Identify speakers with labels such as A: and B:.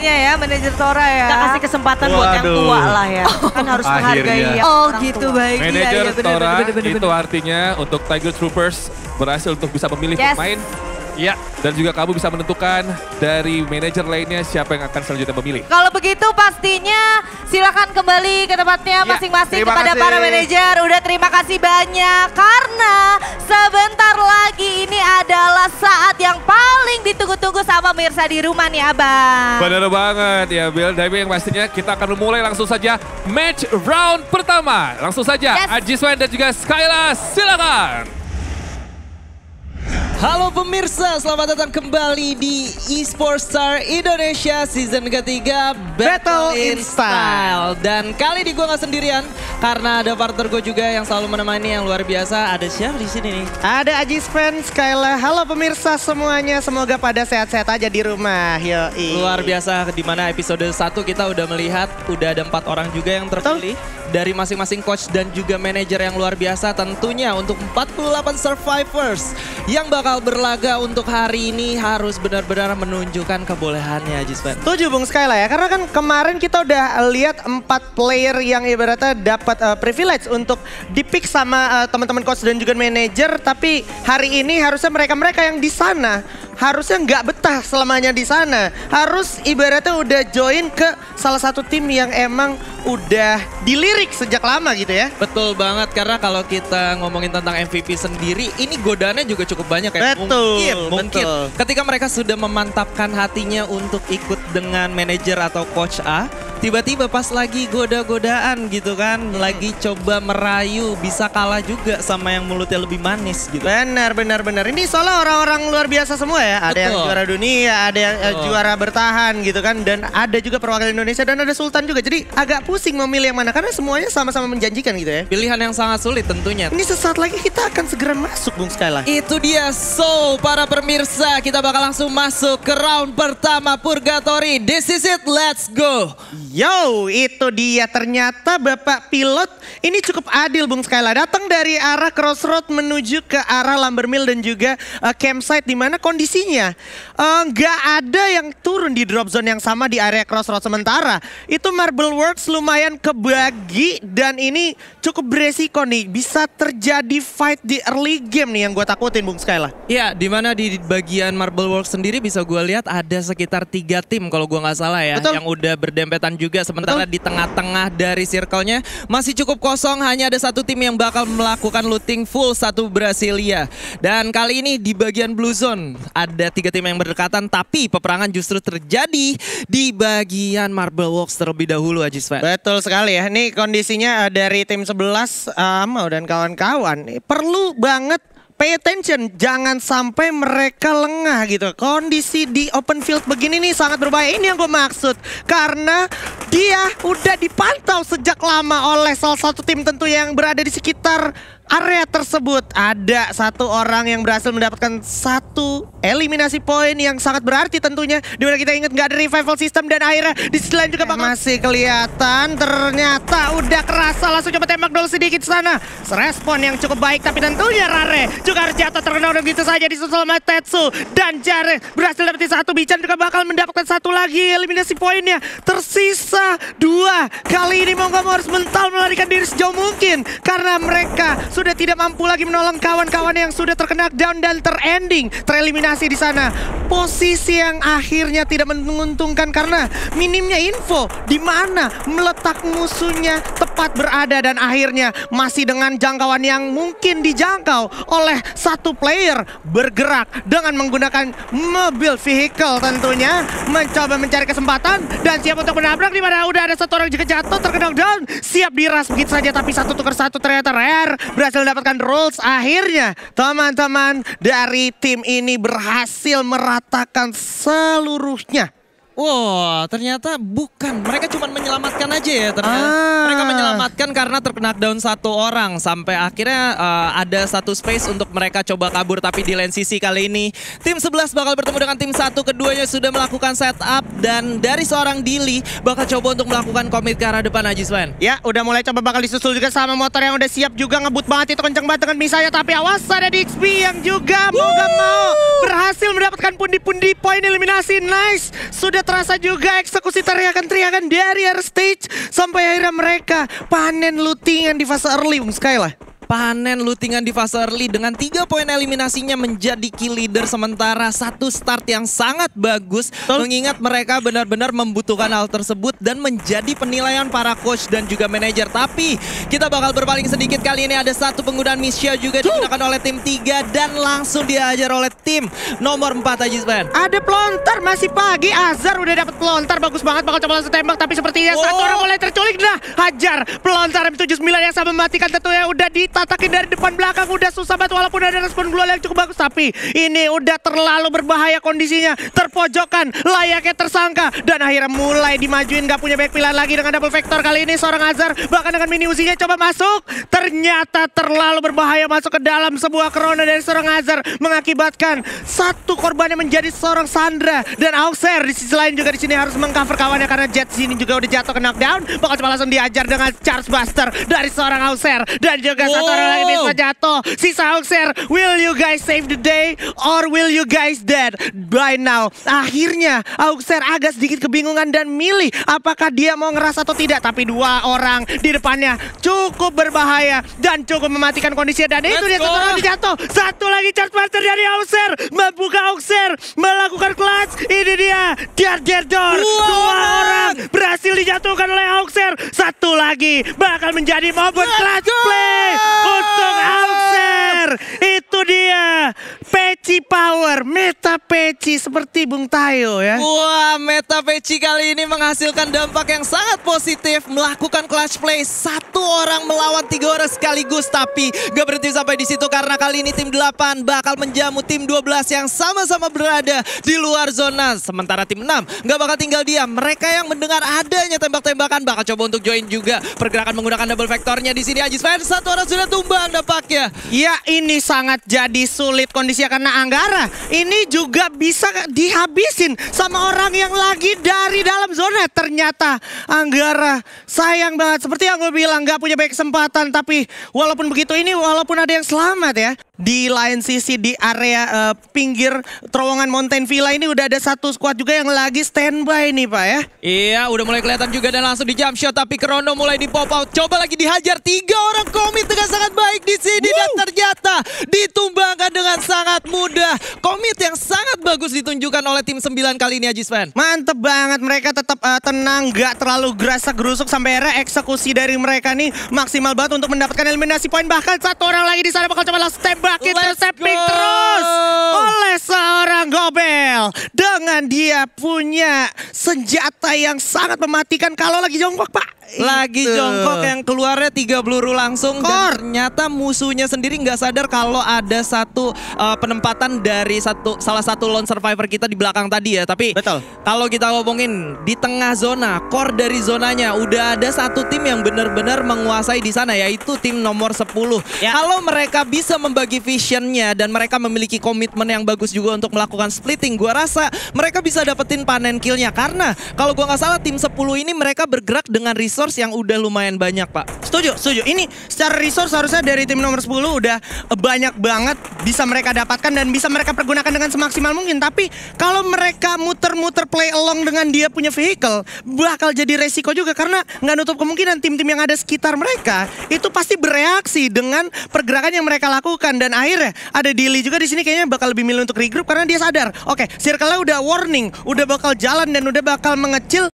A: kayaknya ya, manajer Tora ya.
B: Kita kasih kesempatan buat yang tua lah ya. Kan harus menghargai ya.
A: Oh gitu, baik.
C: Manajer
A: Iya,
C: Tora
A: bener.
C: itu artinya untuk Tiger Troopers berhasil untuk bisa memilih pemain. Ya, dan juga kamu bisa menentukan dari manajer lainnya siapa yang akan selanjutnya memilih.
A: Kalau begitu pastinya silakan kembali ke tempatnya masing-masing kepada para manajer. Udah terima kasih banyak karena sebentar lagi ini adalah saat yang paling ditunggu-tunggu sama pemirsa di rumah nih Abang.
C: Bener banget ya Bill, tapi yang pastinya kita akan memulai langsung saja match round pertama. Langsung saja Ajiswan dan juga Skyla, silakan.
D: Halo pemirsa, selamat datang kembali di Esports Star Indonesia season ketiga Battle in Style. Dan kali ini gue gak sendirian karena ada partner gue juga yang selalu menemani yang luar biasa. Ada siapa di sini nih?
E: Ada Ajiswan, Skyla. Halo pemirsa semuanya, semoga pada sehat-sehat aja di rumah. Yoi.
D: Luar biasa, di mana episode 1 kita udah melihat udah ada 4 orang juga yang terpilih dari masing-masing coach dan juga manajer yang luar biasa tentunya untuk 48 survivors yang bakal berlaga untuk hari ini harus benar-benar menunjukkan kebolehannya Ajiswan.
E: Setuju Bung Skyla ya, karena kan kemarin kita udah lihat 4 player yang ibaratnya dapat privilege untuk dipick sama teman-teman coach dan juga manajer, tapi hari ini harusnya mereka-mereka yang di sana harusnya nggak betah selamanya di sana. Harus ibaratnya udah join ke salah satu tim yang emang udah dilirik sejak lama gitu ya.
D: Betul banget, karena kalau kita ngomongin tentang MVP sendiri, ini godaannya juga cukup banyak ya. Mungkin ketika mereka sudah memantapkan hatinya untuk ikut dengan manajer atau coach A, tiba-tiba pas lagi goda-godaan gitu kan, lagi coba merayu, bisa kalah juga sama yang mulutnya lebih manis gitu.
E: Benar. Ini soalnya orang-orang luar biasa semua ya. Ada yang juara dunia, ada yang juara bertahan gitu kan. Dan ada juga perwakilan Indonesia dan ada Sultan juga. Jadi agak pusing memilih yang mana karena semuanya sama-sama menjanjikan gitu ya.
D: Pilihan yang sangat sulit tentunya.
E: Ini sesaat lagi kita akan segera masuk Bung Skyla.
D: Itu dia, so para pemirsa kita bakal langsung masuk ke round pertama Purgatory. This is it, let's go.
E: Yo, itu dia ternyata Bapak Pilot ini cukup adil Bung Skyla. Datang dari arah Crossroad menuju ke arah Lumbermill dan juga campsite di mana kondisinya nggak ada yang turun di drop zone yang sama di area Crossroad. Sementara itu Marble Works lumayan kebagi dan ini cukup beresiko nih. Bisa terjadi fight di early game nih yang gue takutin Bung Skyla.
D: Ya, di mana di bagian Marble Works sendiri bisa gue lihat ada sekitar 3 tim kalau gue nggak salah ya.
E: Betul.
D: Yang udah berdempetan juga, sementara di tengah-tengah dari circle-nya masih cukup kosong, hanya ada 1 tim yang bakal melakukan looting full, 1 Brasilia. Dan kali ini di bagian Blue Zone ada 3 tim yang berdekatan, tapi peperangan justru terjadi di bagian Marble Works terlebih dahulu Ajiswan.
E: Betul sekali ya, ini kondisinya dari tim 11 Amau dan kawan-kawan perlu banget pay attention, jangan sampai mereka lengah gitu. Kondisi di open field begini nih sangat berbahaya. Ini yang gue maksud. Karena dia udah dipantau sejak lama oleh salah satu tim tentu yang berada di sekitar area tersebut. Ada 1 orang yang berhasil mendapatkan 1 eliminasi poin yang sangat berarti tentunya. Dimana kita ingat nggak ada revival system dan akhirnya di sisi lain juga masih kelihatan. Ternyata udah kerasa, langsung coba tembak dulu sedikit sana. Respon yang cukup baik, tapi tentunya Rare juga harus jatuh terkena begitu saja disusul sama Tetsu. Dan Jare berhasil dapetin 1, Bican juga bakal mendapatkan 1 lagi eliminasi poinnya. Tersisa 2. Kali ini mau nggak mau harus mental melarikan diri sejauh mungkin karena mereka sudah tidak mampu lagi menolong kawan-kawan yang sudah terkena down dan tereliminasi di sana. Posisi yang akhirnya tidak menguntungkan karena minimnya info di mana meletak musuhnya tepat berada, dan akhirnya masih dengan jangkauan yang mungkin dijangkau oleh 1 player bergerak dengan menggunakan mobil vehicle tentunya, mencoba mencari kesempatan dan siap untuk menabrak, di mana udah ada 1 orang juga jatuh terkena down, siap diras begitu saja, tapi 1 tukar 1 ternyata Rare berhasil mendapatkan rolls. Akhirnya teman-teman dari tim ini berhasil meratakan seluruhnya.
D: Wow, ternyata bukan. Mereka cuma menyelamatkan aja ya ternyata. Mereka menyelamatkan karena terkena down 1 orang. Sampai akhirnya ada 1 space untuk mereka coba kabur. Tapi di lane sisi kali ini tim 11 bakal bertemu dengan tim 1. Keduanya sudah melakukan setup. Dan dari seorang Dili bakal coba untuk melakukan commit ke arah depan Ajiswan.
E: Ya, udah mulai coba bakal disusul juga sama motor yang udah siap juga. Ngebut banget itu, kenceng banget dengan misalnya. Tapi awas, ada DXB yang juga mau gak mau berhasil mendapatkan pundi-pundi poin eliminasi. Nice, sudah terasa juga eksekusi teriakan-teriakan dari area stage sampai akhirnya mereka panen lootingan di fase early, Bung Sky lah.
D: Panen lootingan di fase early dengan 3 poin eliminasinya menjadi kill leader sementara satu start yang sangat bagus. Mengingat mereka benar-benar membutuhkan hal tersebut dan menjadi penilaian para coach dan juga manajer. Tapi kita bakal berpaling sedikit kali ini ada satu penggunaan Misha juga digunakan oleh tim 3 dan langsung dihajar oleh tim nomor 4 aja Sven.
E: Ada pelontar masih pagi, Azhar udah dapat pelontar bagus banget bakal coba langsung tembak tapi sepertinya satu orang mulai terculik dah. Hajar pelontar M79 yang sama mematikan tentunya udah ditatakin dari depan belakang udah susah banget walaupun ada respon global yang cukup bagus tapi ini udah terlalu berbahaya kondisinya terpojokan layaknya tersangka dan akhirnya mulai dimajuin gak punya back pilihan lagi dengan double vector kali ini seorang Azhar bahkan dengan mini uzinya coba masuk ternyata terlalu berbahaya masuk ke dalam sebuah corona dari seorang Azhar mengakibatkan satu korbannya menjadi seorang Sandra dan Auxer di sisi lain juga di sini harus mengcover kawannya karena Jet sini juga udah jatuh ke knockdown bakal coba langsung diajar dengan Charge Buster dari seorang Auxer dan juga satu orang lagi bisa jatuh. Sisa Auxer, will you guys save the day or will you guys dead by now? Akhirnya Auxer agak sedikit kebingungan dan milih apakah dia mau ngeras atau tidak. Tapi dua orang di depannya cukup berbahaya dan cukup mematikan kondisinya. Dan itu dia satu orang jatuh. Satu lagi Charge Buster dari Auxer. Membuka Auxer, melakukan clutch. Ini dia, Darderdor. Dua orang berhasil dijatuhkan oleh Auxer. Satu lagi bakal menjadi momen clutch play untuk Auxer. Itu dia Peci Power, Meta Peci seperti Bung Tayo ya.
D: Wah, Meta Peci kali ini menghasilkan dampak yang sangat positif. Melakukan clutch play, satu orang melawan 3 orang sekaligus. Tapi gak berhenti sampai di situ karena kali ini tim 8 bakal menjamu tim 12 yang sama-sama berada di luar zona. Sementara tim 6 gak bakal tinggal diam. Mereka yang mendengar adanya tembak-tembakan bakal coba untuk join juga. Pergerakan menggunakan double vectornya di sini Ajis Fan. Satu orang sudah tumbang dampaknya.
E: Ya ini sangat jadi sulit kondisinya karena Anggara ini juga bisa dihabisin sama orang yang lagi dari dalam zona. Ternyata Anggara sayang banget seperti yang gue bilang gak punya banyak kesempatan. Tapi walaupun begitu ini walaupun ada yang selamat ya. Di lain sisi di area pinggir terowongan Mountain Villa ini udah ada satu squad juga yang lagi standby nih Pak ya.
D: Iya udah mulai kelihatan juga dan langsung di jump shot tapi Krono mulai di pop out. Coba lagi dihajar 3 orang komit dengan sangat baik di sini dan ternyata ditumbangkan dengan sangat mudah. Komit yang sangat bagus ditunjukkan oleh tim 9 kali ini Ajis Fan.
E: Mantep banget mereka tetap tenang gak terlalu gerasa gerusuk sampai akhirnya eksekusi dari mereka nih maksimal banget untuk mendapatkan eliminasi poin. Bahkan satu orang lagi di sana bakal coba langsung tembak intercepting terus oleh seorang Gobel dengan dia punya senjata yang sangat mematikan kalau lagi jongkok Pak.
D: Lagi jongkok yang keluarnya 3 peluru langsung dan ternyata musuhnya sendiri nggak sadar kalau ada satu penempatan dari salah satu lone survivor kita di belakang tadi ya. Tapi
E: betul.
D: Kalau kita ngomongin di tengah zona, core dari zonanya udah ada satu tim yang benar-benar menguasai di sana yaitu tim nomor 10. Ya. Kalau mereka bisa membagi visionnya dan mereka memiliki komitmen yang bagus juga untuk melakukan splitting, gua rasa mereka bisa dapetin panen killnya karena kalau gua nggak salah tim 10 ini mereka bergerak dengan resource yang udah lumayan banyak Pak.
E: Setuju. Ini secara resource harusnya dari tim nomor 10 udah banyak banget bisa mereka dapatkan dan bisa mereka pergunakan dengan semaksimal mungkin. Tapi kalau mereka muter-muter play along dengan dia punya vehicle bakal jadi resiko juga karena nggak nutup kemungkinan tim-tim yang ada sekitar mereka itu pasti bereaksi dengan pergerakan yang mereka lakukan dan akhirnya ada Dilly juga di sini kayaknya bakal lebih milih untuk regroup karena dia sadar oke, circle-nya udah warning, udah bakal jalan dan udah bakal mengecil